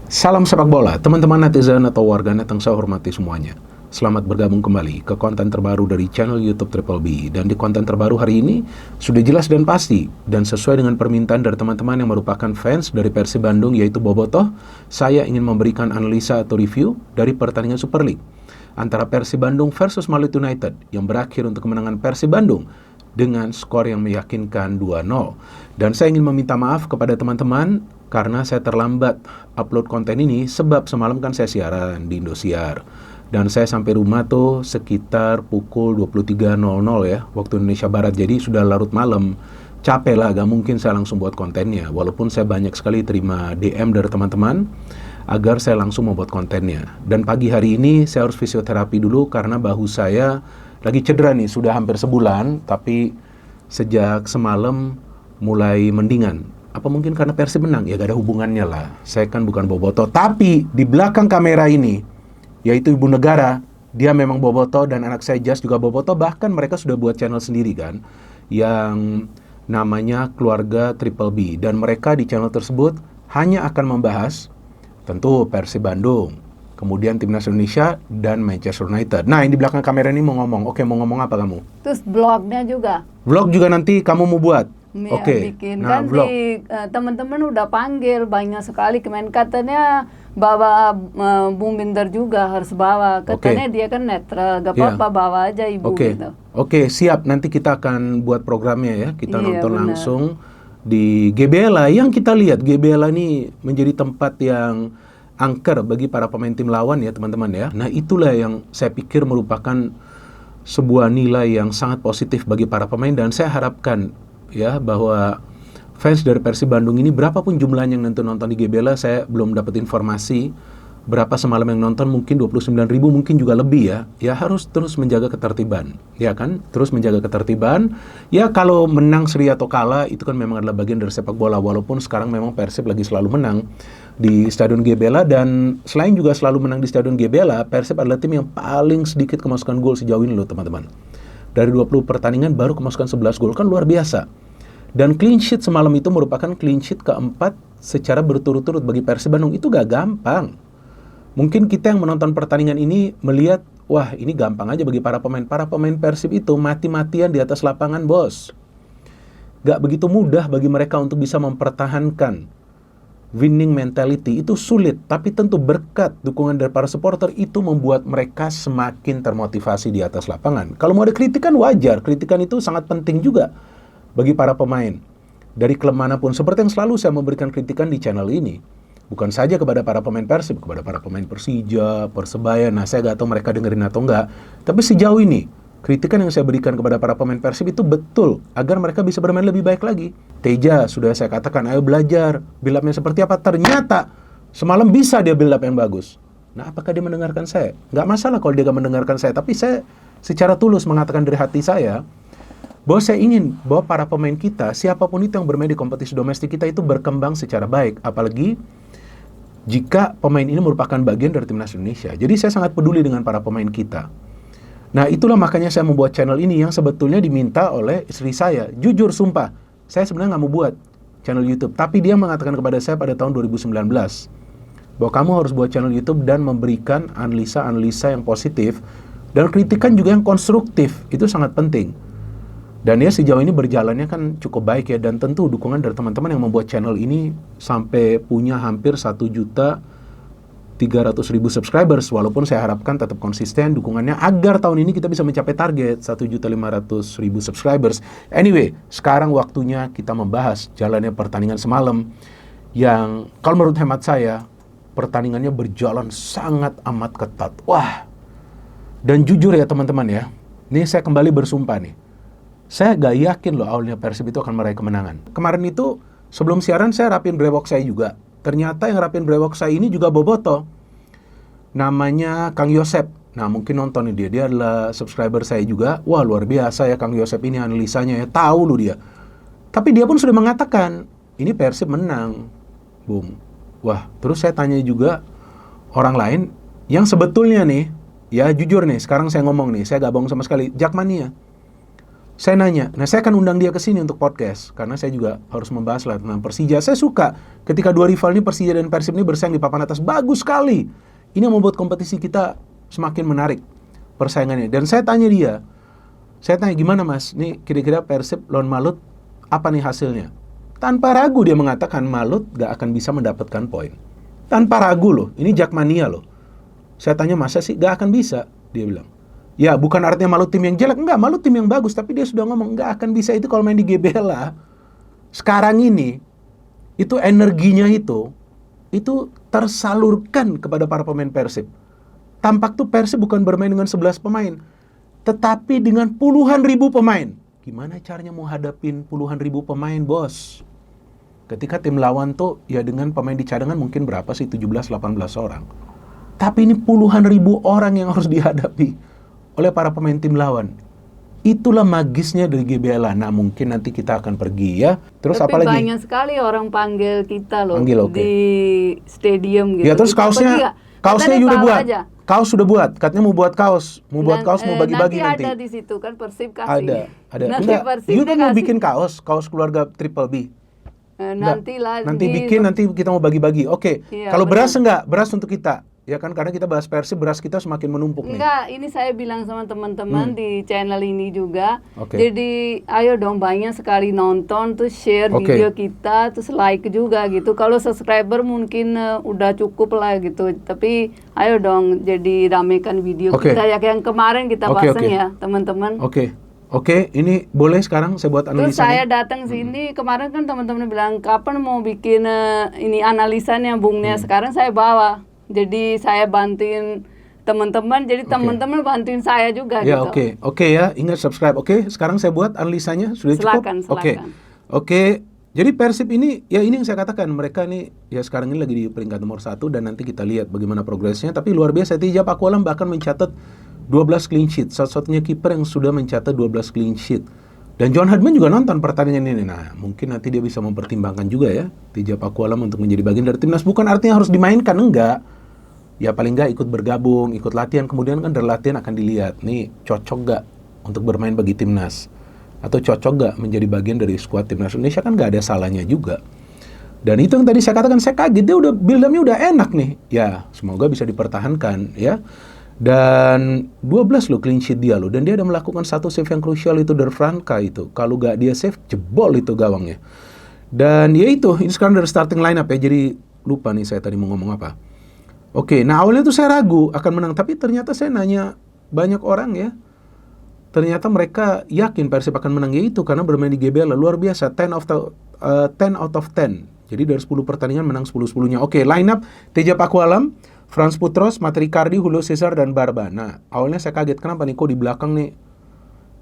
Salam sepak bola, teman-teman netizen atau warganet yang saya hormati semuanya. Selamat bergabung kembali ke konten terbaru dari channel YouTube Triple B. Dan di konten terbaru hari ini, sudah jelas dan pasti, dan sesuai dengan permintaan dari teman-teman yang merupakan fans dari Persib Bandung, yaitu Bobotoh, saya ingin memberikan analisa atau review dari pertandingan Super League antara Persib Bandung versus Maluku United, yang berakhir untuk kemenangan Persib Bandung dengan skor yang meyakinkan 2-0. Dan saya ingin meminta maaf kepada teman-teman karena saya terlambat upload konten ini sebab semalam kan saya siaran di Indosiar. Dan saya sampai rumah tuh sekitar pukul 23.00 ya, waktu Indonesia Barat. Jadi sudah larut malam. Capek lah, gak mungkin saya langsung buat kontennya. Walaupun saya banyak sekali terima DM dari teman-teman agar saya langsung membuat kontennya. Dan pagi hari ini saya harus fisioterapi dulu karena bahu saya lagi cedera nih, sudah hampir sebulan. Tapi sejak semalam mulai mendingan. Apa mungkin karena Persib menang? Ya gak ada hubungannya lah. Saya kan bukan Bobotoh. Tapi di belakang kamera ini, yaitu ibu negara, dia memang Bobotoh dan anak saya Jas juga Bobotoh. Bahkan mereka sudah buat channel sendiri kan, yang namanya Keluarga Triple B. Dan mereka di channel tersebut hanya akan membahas tentu Persib Bandung, kemudian Timnas Indonesia dan Manchester United. Nah, yang di belakang kamera ini mau ngomong. Oke, mau ngomong apa kamu? Terus vlognya juga. Vlog juga nanti kamu mau buat? Ya, Oke. bikin Nah, kan vlog. teman-teman udah panggil banyak sekali, kemarin katanya bawa Bung Binder juga harus bawa, katanya dia kan netral, gak apa-apa bawa aja ibu gitu. Oke, siap. Nanti kita akan buat programnya ya. Kita nonton benar. langsung di GBLA. Yang kita lihat GBLA ini menjadi tempat yang angker bagi para pemain tim lawan ya teman-teman ya. Nah, itulah yang saya pikir merupakan sebuah nilai yang sangat positif bagi para pemain. Dan saya harapkan ya bahwa fans dari Persib Bandung ini, berapapun jumlahnya yang nonton di GBLA, saya belum dapat informasi berapa semalam yang nonton, mungkin 29.000, mungkin juga lebih ya. Ya harus terus menjaga ketertiban, ya kan? Terus menjaga ketertiban. Ya kalau menang seri atau kalah itu kan memang adalah bagian dari sepak bola. Walaupun sekarang memang Persib lagi selalu menang di Stadion GBLA, dan selain juga selalu menang di Stadion GBLA, Persib adalah tim yang paling sedikit kemasukan gol sejauh ini loh teman-teman. Dari 20 pertandingan baru kemasukan 11 gol, kan luar biasa. Dan clean sheet semalam itu merupakan clean sheet keempat secara berturut-turut bagi Persib Bandung. Itu gak gampang. Mungkin kita yang menonton pertandingan ini melihat, wah ini gampang aja bagi para pemain. Para pemain Persib itu mati-matian di atas lapangan, bos. Gak begitu mudah bagi mereka untuk bisa mempertahankan winning mentality. Itu sulit, tapi tentu berkat dukungan dari para supporter itu membuat mereka semakin termotivasi di atas lapangan. Kalau mau ada kritikan wajar, kritikan itu sangat penting juga bagi para pemain dari klub manapun. Seperti yang selalu saya memberikan kritikan di channel ini, bukan saja kepada para pemain Persib, kepada para pemain Persija, Persebaya. Nah, saya gak tahu mereka dengerin atau enggak, tapi sejauh ini kritikan yang saya berikan kepada para pemain Persib itu betul agar mereka bisa bermain lebih baik lagi. Teja sudah saya katakan, ayo belajar build up-nya seperti apa. Ternyata semalam bisa dia build up yang bagus. Nah, apakah dia mendengarkan saya? Nggak masalah kalau dia nggak mendengarkan saya, tapi saya secara tulus mengatakan dari hati saya bahwa saya ingin bahwa para pemain kita, siapapun itu yang bermain di kompetisi domestik kita itu berkembang secara baik. Apalagi jika pemain ini merupakan bagian dari Timnas Indonesia. Jadi saya sangat peduli dengan para pemain kita. Nah, itulah makanya saya membuat channel ini yang sebetulnya diminta oleh istri saya. Jujur, sumpah, saya sebenarnya nggak mau buat channel YouTube. Tapi dia mengatakan kepada saya pada tahun 2019 bahwa kamu harus buat channel YouTube dan memberikan analisa-analisa yang positif dan kritikan juga yang konstruktif. Itu sangat penting. Dan ya sejauh ini berjalannya kan cukup baik ya. Dan tentu dukungan dari teman-teman yang membuat channel ini sampai punya hampir 1.300.000 subscribers. Walaupun saya harapkan tetap konsisten dukungannya agar tahun ini kita bisa mencapai target 1.500.000 subscribers. Anyway, sekarang waktunya kita membahas jalannya pertandingan semalam, yang kalau menurut hemat saya pertandingannya berjalan sangat amat ketat. Wah, dan jujur ya teman-teman ya, ini saya kembali bersumpah nih, saya gak yakin loh awalnya Persib itu akan meraih kemenangan. Kemarin itu sebelum siaran saya rapin brewok saya juga. Ternyata yang rapin brewok saya ini juga Bobotoh. Namanya Kang Yosep. Nah, mungkin nonton nih dia adalah subscriber saya juga. Wah, luar biasa ya Kang Yosep ini analisanya ya. Tahu loh dia. Tapi dia pun sudah mengatakan, ini Persib menang. Boom. Wah, terus saya tanya juga orang lain yang sebetulnya nih, ya jujur nih, sekarang saya ngomong nih, saya gak bohong sama sekali, Jakmania. saya nanya, nah saya akan undang dia ke sini untuk podcast karena saya juga harus membahas lah tentang Persija. Saya suka ketika dua rival ini, Persija dan Persib ini bersaing di papan atas, bagus sekali. Ini yang membuat kompetisi kita semakin menarik persaingannya. Dan saya tanya dia, gimana mas, nih kira-kira Persib lawan Malut apa nih hasilnya? Tanpa ragu dia mengatakan Malut gak akan bisa mendapatkan poin. Tanpa ragu loh, ini Jakmania loh. Saya tanya masa sih gak akan bisa? Dia bilang. Ya bukan artinya Malut tim yang jelek, enggak, Malut tim yang bagus, tapi dia sudah ngomong gak akan bisa itu kalau main di GBLA. Sekarang ini, itu energinya itu tersalurkan kepada para pemain Persib. Tampak tuh Persib bukan bermain dengan 11 pemain, tetapi dengan puluhan ribu pemain. Gimana caranya mau hadapin puluhan ribu pemain, bos? Ketika tim lawan tuh ya dengan pemain di cadangan mungkin berapa sih, 17-18 orang. Tapi ini puluhan ribu orang yang harus dihadapi oleh para pemain tim lawan. Itulah magisnya dari GBLA. Nah mungkin nanti kita akan pergi ya. Terus tapi apa lagi? banyak sekali orang panggil kita loh okay. di stadium gitu. Ya terus kaosnya udah buat. Aja. Kaos sudah buat. Katanya mau buat kaos. Mau bagi-bagi nanti. Ada di situ kan Persib kasih. Ada. Nanti Persib mau bikin kaos keluarga Triple B. Nanti kita mau bagi-bagi. Oke. Iya, kalau beras enggak? Beras untuk kita. Ya kan, karena kita bahas Persib, beras kita semakin menumpuk nih. Enggak, ini saya bilang sama teman-teman di channel ini juga. Okay. Jadi, ayo dong banyak sekali nonton, terus share video kita, terus like juga gitu. Kalau subscriber mungkin udah cukup lah gitu. Tapi, ayo dong jadi ramekan video kita ya, yang kemarin kita bahas ya, teman-teman. Oke, ini boleh sekarang saya buat analisanya. Terus saya datang sini, kemarin kan teman-teman bilang, kapan mau bikin ini analisanya Bungnya. Sekarang saya bawa. Jadi saya bantuin teman-teman, jadi teman-teman bantuin saya juga ya, gitu. Oke ya, ingat subscribe. Oke, sekarang saya buat analisanya, sudah cukup? Silakan. Oke. Jadi Persib ini, ya ini yang saya katakan, mereka ini ya sekarang ini lagi di peringkat nomor 1 dan nanti kita lihat bagaimana progresnya. Tapi luar biasa, Tija Pakualam bahkan mencatat 12 clean sheet, satu-satunya kiper yang sudah mencatat 12 clean sheet. Dan John Hardman juga nonton pertandingan ini. Nah, mungkin nanti dia bisa mempertimbangkan juga ya, Tija Pakualam untuk menjadi bagian dari timnas. Bukan artinya harus dimainkan, enggak. Ya paling nggak ikut bergabung, ikut latihan, kemudian kan dari latihan akan dilihat, nih cocok nggak untuk bermain bagi timnas, atau cocok nggak menjadi bagian dari skuad timnas Indonesia, kan nggak ada salahnya juga. Dan itu yang tadi saya katakan, saya kaget, dia udah build-up-nya udah enak nih, ya semoga bisa dipertahankan ya. Dan 12 loh clean sheet dia loh, dan dia ada melakukan satu save yang krusial itu dari Franka itu, kalau nggak dia save, jebol itu gawangnya. Dan ya itu, ini sekarang dari starting lineup ya, jadi lupa nih saya tadi mau ngomong apa. Oke, nah awalnya tuh saya ragu akan menang, tapi ternyata saya nanya banyak orang ya, ternyata mereka yakin Persib akan menang, yaitu karena bermain di GBL luar biasa, 10 out of 10. Jadi dari 10 pertandingan menang 10-10-nya. Oke, line up Tija Pakualam, Franz Putros, Matricardi, Julio Cesar, dan Barba. Nah, awalnya saya kaget, kenapa nih kok di belakang nih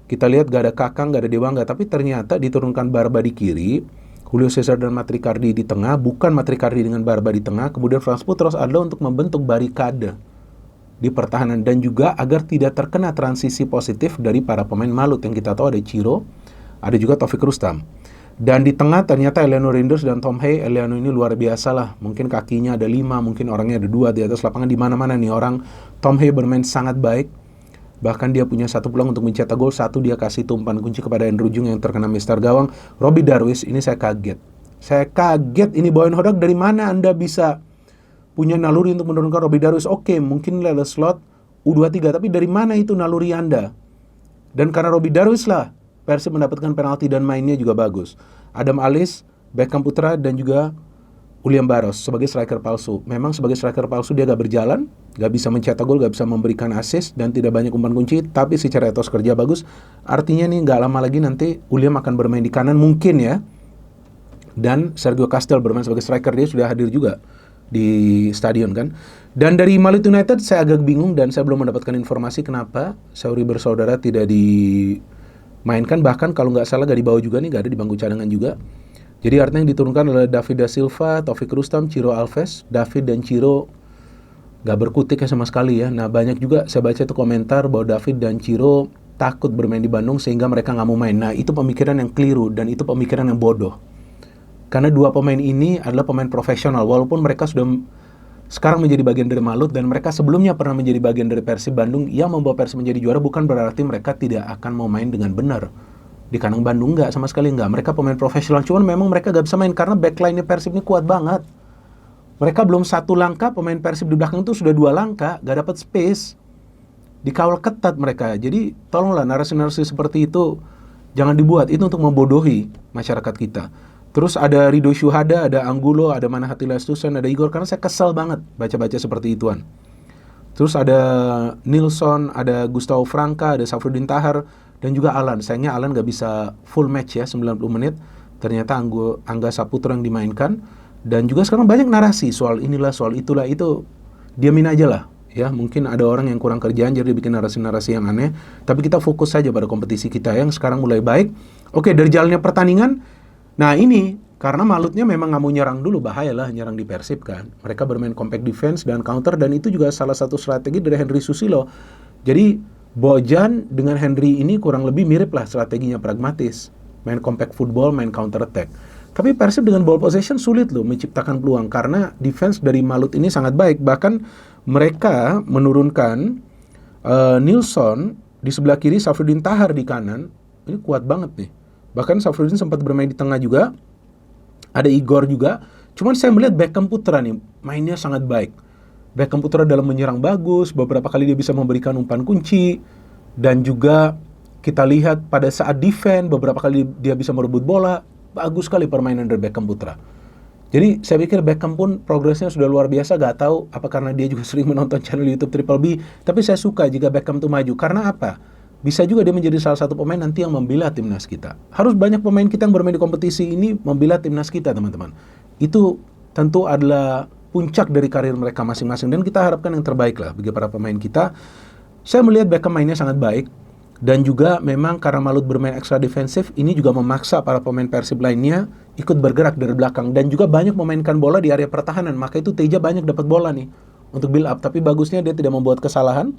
kita lihat gak ada Kakang, gak ada Dewangga, tapi ternyata diturunkan Barba di kiri, Julio Cesar dan Matricardi di tengah, bukan Matricardi dengan Barba di tengah, kemudian Franz Putros adalah untuk membentuk barikade di pertahanan dan juga agar tidak terkena transisi positif dari para pemain Malut yang kita tahu ada Ciro, ada juga Taufik Rustam. Dan di tengah ternyata Eliano Rinders dan Tom Hay. Eliano ini luar biasa lah, mungkin kakinya ada 5, mungkin orangnya ada 2 di atas lapangan, di mana-mana nih orang. Tom Hay bermain sangat baik. Bahkan dia punya satu peluang untuk mencetak gol, satu dia kasih tumpan kunci kepada Andrew Jung yang terkena mister gawang. Robbie Darwish, ini saya kaget. Ini Boyan Hodak, dari mana Anda bisa punya naluri untuk menurunkan Robbie Darwish? Oke, mungkin ada slot U23, tapi dari mana itu naluri Anda? Dan karena Robbie Darwish lah, Persib mendapatkan penalti dan mainnya juga bagus. Adam Alis, Beckham Putra, dan juga William Barros sebagai striker palsu. Memang sebagai striker palsu dia gak berjalan, gak bisa mencetak gol, gak bisa memberikan assist, dan tidak banyak umpan kunci, tapi secara etos kerja bagus. Artinya nih gak lama lagi nanti William akan bermain di kanan mungkin ya. Dan Sergio Castel bermain sebagai striker, dia sudah hadir juga di stadion kan. Dan dari Malut United saya agak bingung dan saya belum mendapatkan informasi kenapa Sauri bersaudara tidak dimainkan. Bahkan kalau gak salah gak dibawa juga nih, gak ada di bangku cadangan juga. Jadi artinya yang diturunkan adalah David da Silva, Taufik Rustam, Ciro Alves. David dan Ciro gak berkutik ya sama sekali ya. Nah banyak juga saya baca itu komentar bahwa David dan Ciro takut bermain di Bandung sehingga mereka gak mau main. Nah itu pemikiran yang keliru dan itu pemikiran yang bodoh. Karena dua pemain ini adalah pemain profesional. Walaupun mereka sudah sekarang menjadi bagian dari Malut dan mereka sebelumnya pernah menjadi bagian dari Persib Bandung yang membawa Persib menjadi juara, bukan berarti mereka tidak akan mau main dengan benar Di kandang Bandung nggak, sama sekali nggak. Mereka pemain profesional, cuman memang mereka nggak bisa main karena backline-nya Persib ini kuat banget. Mereka belum 1 langkah, pemain Persib di belakang itu sudah 2 langkah, nggak dapat space. Dikawal ketat mereka. Jadi tolonglah narasi-narasi seperti itu jangan dibuat. Itu untuk membodohi masyarakat kita. Terus ada Rido Syuhada, ada Anggulo, ada Manahati Lestusen, ada Igor. Karena saya kesel banget baca-baca seperti ituan. Terus ada Nilsson, ada Gustavo Franca, ada Safruddin Tahar, dan juga Alan. Sayangnya Alan nggak bisa full match ya, 90 menit. Ternyata Angga Saputra yang dimainkan. Dan juga sekarang banyak narasi soal inilah, soal itulah, itu diamin aja lah. Ya, mungkin ada orang yang kurang kerjaan jadi dia bikin narasi-narasi yang aneh. Tapi kita fokus saja pada kompetisi kita yang sekarang mulai baik. Oke, dari jalannya pertandingan. Nah ini, karena Malutnya memang nggak mau nyerang dulu, bahaya lah nyerang di Persib kan. Mereka bermain compact defense dan counter, dan itu juga salah satu strategi dari Henry Susilo. Jadi Bojan dengan Henry ini kurang lebih mirip lah strateginya, pragmatis. Main compact football, main counter attack. Tapi Persib dengan ball possession sulit loh menciptakan peluang karena defense dari Malut ini sangat baik. Bahkan mereka menurunkan Nilsson di sebelah kiri, Safruddin Tahar di kanan. Ini kuat banget nih. Bahkan Safruddin sempat bermain di tengah juga. Ada Igor juga. Cuman saya melihat Beckham Putra nih mainnya sangat baik. Beckham Putra dalam menyerang bagus. Beberapa kali dia bisa memberikan umpan kunci. Dan juga kita lihat pada saat defense beberapa kali dia bisa merebut bola. Bagus sekali permainan dari Beckham Putra. Jadi saya pikir Beckham pun progresnya sudah luar biasa. Gak tahu apa karena dia juga sering menonton channel YouTube Triple B. Tapi saya suka jika Beckham itu maju. Karena apa? Bisa juga dia menjadi salah satu pemain nanti yang membela timnas kita. Harus banyak pemain kita yang bermain di kompetisi ini membela timnas kita, teman-teman. Itu tentu adalah puncak dari karir mereka masing-masing. Dan kita harapkan yang terbaik lah bagi para pemain kita. Saya melihat Beckham mainnya sangat baik. Dan juga memang karena Malut bermain ekstra defensif, ini juga memaksa para pemain Persib lainnya ikut bergerak dari belakang. Dan juga banyak memainkan bola di area pertahanan. Maka itu Teja banyak dapat bola nih untuk build up. Tapi bagusnya dia tidak membuat kesalahan.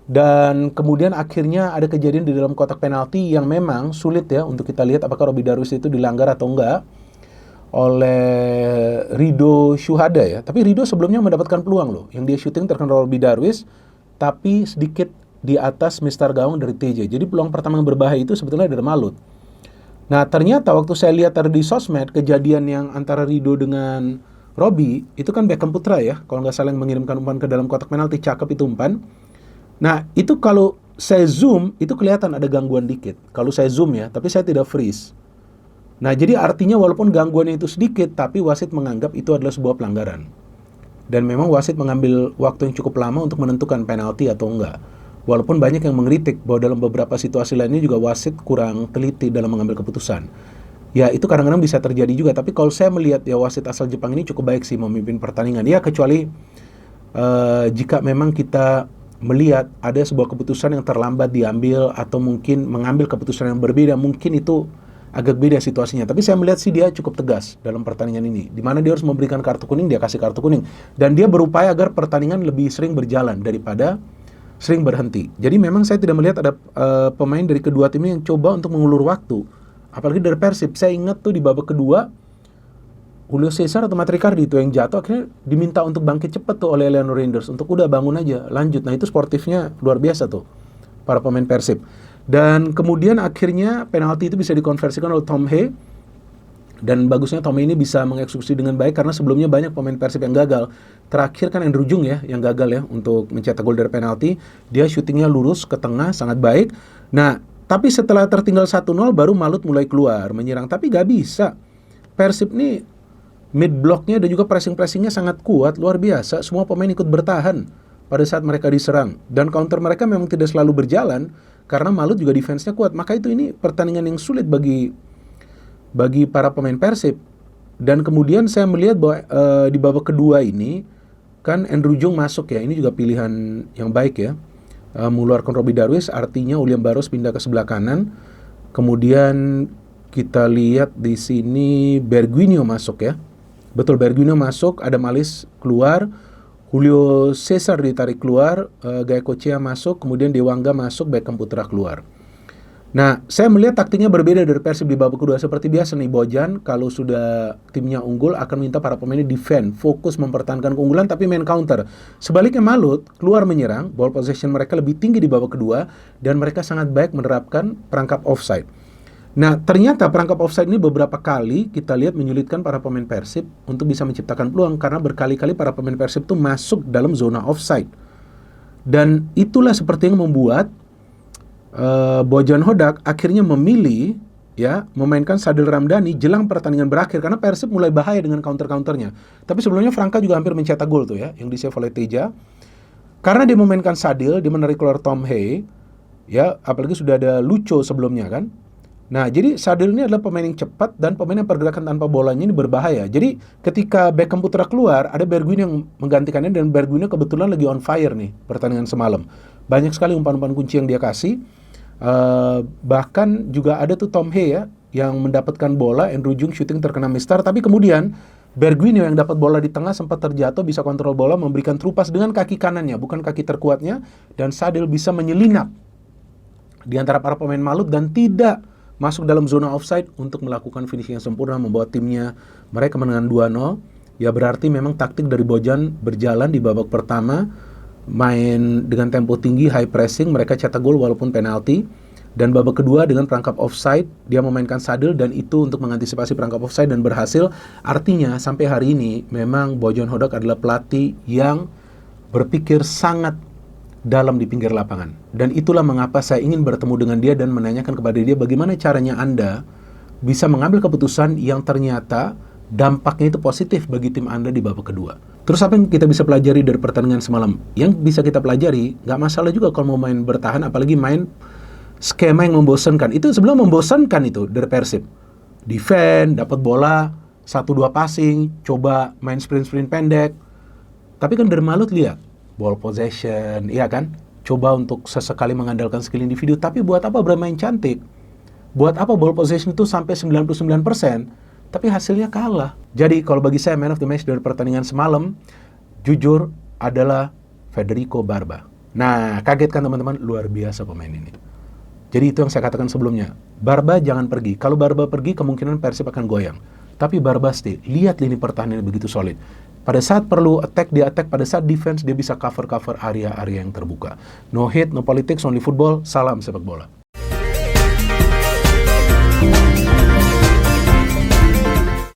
Dan kemudian akhirnya ada kejadian di dalam kotak penalti yang memang sulit ya untuk kita lihat apakah Robby Darwish itu dilanggar atau enggak oleh Rido Syuhada ya. Tapi Rido sebelumnya mendapatkan peluang loh. Yang dia syuting terkena Robby Darwish, tapi sedikit di atas mistar gawang dari TJ. Jadi peluang pertama yang berbahaya itu sebetulnya dari Malut. Nah ternyata waktu saya lihat ada di sosmed kejadian yang antara Rido dengan Robby, itu kan Beckham Putra ya. Kalau nggak salah yang mengirimkan umpan ke dalam kotak penalti, cakep itu umpan. Nah itu kalau saya zoom, itu kelihatan ada gangguan dikit. Kalau saya zoom ya, tapi saya tidak freeze. Nah jadi artinya walaupun gangguannya itu sedikit, tapi wasit menganggap itu adalah sebuah pelanggaran. Dan memang wasit mengambil waktu yang cukup lama untuk menentukan penalti atau enggak. Walaupun banyak yang mengkritik bahwa dalam beberapa situasi lainnya juga wasit kurang teliti dalam mengambil keputusan. Ya itu kadang-kadang bisa terjadi juga. Tapi kalau saya melihat ya wasit asal Jepang ini cukup baik sih memimpin pertandingan. Ya kecuali jika memang kita melihat ada sebuah keputusan yang terlambat diambil atau mungkin mengambil keputusan yang berbeda, mungkin itu agak beda situasinya. Tapi saya melihat sih dia cukup tegas dalam pertandingan ini. Di mana dia harus memberikan kartu kuning, dia kasih kartu kuning. Dan dia berupaya agar pertandingan lebih sering berjalan daripada sering berhenti. Jadi memang saya tidak melihat ada pemain dari kedua tim ini yang coba untuk mengulur waktu. Apalagi dari Persib. Saya ingat tuh di babak kedua, Julio Cesar atau Mat Ricardi itu yang jatuh, akhirnya diminta untuk bangkit cepat tuh oleh Eleanor Rinders. Untuk udah bangun aja, lanjut. Nah itu sportifnya luar biasa tuh, para pemain Persib. Dan kemudian akhirnya penalti itu bisa dikonversikan oleh Tom Hea. Dan bagusnya Tom Hea ini bisa mengeksekusi dengan baik karena sebelumnya banyak pemain Persib yang gagal. Terakhir kan Andrew Jung ya yang gagal ya untuk mencetak gol dari penalti. Dia syutingnya lurus ke tengah sangat baik. Nah, tapi setelah tertinggal 1-0 baru Malut mulai keluar menyerang. Tapi gak bisa. Persib nih mid blocknya dan juga pressing-pressingnya sangat kuat, luar biasa. Semua pemain ikut bertahan pada saat mereka diserang. Dan counter mereka memang tidak selalu berjalan karena Malut juga defense-nya kuat. Maka itu ini pertandingan yang sulit bagi para pemain Persib. Dan kemudian saya melihat bahwa di babak kedua ini kan Andrew Jung masuk ya. Ini juga pilihan yang baik ya. Mengeluarkan Robby Darwish, artinya William Barros pindah ke sebelah kanan. Kemudian kita lihat di sini Bergwinho masuk ya. Betul, Bergwinho masuk, Adam Alis keluar, Julio Cesar ditarik keluar, Gaekochea masuk, kemudian Dewangga masuk, Beckham Putra keluar. Nah, saya melihat taktiknya berbeda dari Persib di babak kedua. Seperti biasa nih, Bojan kalau sudah timnya unggul akan minta para pemainnya defend, fokus mempertahankan keunggulan tapi main counter. Sebaliknya Malut keluar menyerang, ball possession mereka lebih tinggi di babak kedua dan mereka sangat baik menerapkan perangkap offside. Nah, ternyata perangkap offside ini beberapa kali kita lihat menyulitkan para pemain Persib untuk bisa menciptakan peluang karena berkali-kali para pemain Persib itu masuk dalam zona offside. Dan itulah seperti yang membuat Bojan Hodak akhirnya memilih ya memainkan Sadil Ramdhani jelang pertandingan berakhir karena Persib mulai bahaya dengan counter-counternya. Tapi sebelumnya Franka juga hampir mencetak gol tuh ya, yang di-save oleh Teja. Karena dia memainkan Sadil, dia menarik keluar Tom Hey, ya apalagi sudah ada Lucho sebelumnya kan. Nah, jadi Sadil ini adalah pemain yang cepat dan pemain yang pergerakan tanpa bolanya ini berbahaya. Jadi ketika Beckham Putra keluar, ada Bergwijn yang menggantikannya dan Bergwijn kebetulan lagi on fire nih pertandingan semalam. Banyak sekali umpan-umpan kunci yang dia kasih. Bahkan juga ada tuh Tom Hey ya yang mendapatkan bola, Andrew Jung shooting terkena mistar, tapi kemudian Bergwijn yang dapat bola di tengah sempat terjatuh, bisa kontrol bola, memberikan terupas dengan kaki kanannya, bukan kaki terkuatnya, dan Sadil bisa menyelinap di antara para pemain Malut dan tidak masuk dalam zona offside untuk melakukan finishing yang sempurna, membawa timnya mereka kemenangan 2-0. Ya berarti memang taktik dari Bojan berjalan di babak pertama, main dengan tempo tinggi, high pressing, mereka cetak gol walaupun penalti. Dan babak kedua dengan perangkap offside, dia memainkan Sadil dan itu untuk mengantisipasi perangkap offside dan berhasil. Artinya sampai hari ini memang Bojan Hodak adalah pelatih yang berpikir sangat dalam di pinggir lapangan. Dan itulah mengapa saya ingin bertemu dengan dia dan menanyakan kepada dia bagaimana caranya Anda bisa mengambil keputusan yang ternyata dampaknya itu positif bagi tim Anda di babak kedua. Terus apa yang kita bisa pelajari dari pertandingan semalam? Yang bisa kita pelajari, nggak masalah juga kalau mau main bertahan, apalagi main skema yang membosankan. Itu sebelum membosankan itu dari Persib. Defend, dapat bola, 1-2 passing, coba main sprint-sprint pendek. Tapi kan dari Malut lihat, ball possession, iya kan? Coba untuk sesekali mengandalkan skill individu, tapi buat apa bermain cantik? Buat apa ball possession itu sampai 99%, tapi hasilnya kalah. Jadi kalau bagi saya man of the match dari pertandingan semalam, jujur adalah Federico Barba. Nah, kaget kan teman-teman? Luar biasa pemain ini. Jadi itu yang saya katakan sebelumnya, Barba jangan pergi. Kalau Barba pergi, kemungkinan Persib akan goyang. Tapi Barba stay, lihat lini pertahanan begitu solid. Pada saat perlu attack, dia attack. Pada saat defense, dia bisa cover-cover area-area yang terbuka. No hate, no politics, only football. Salam sepak bola.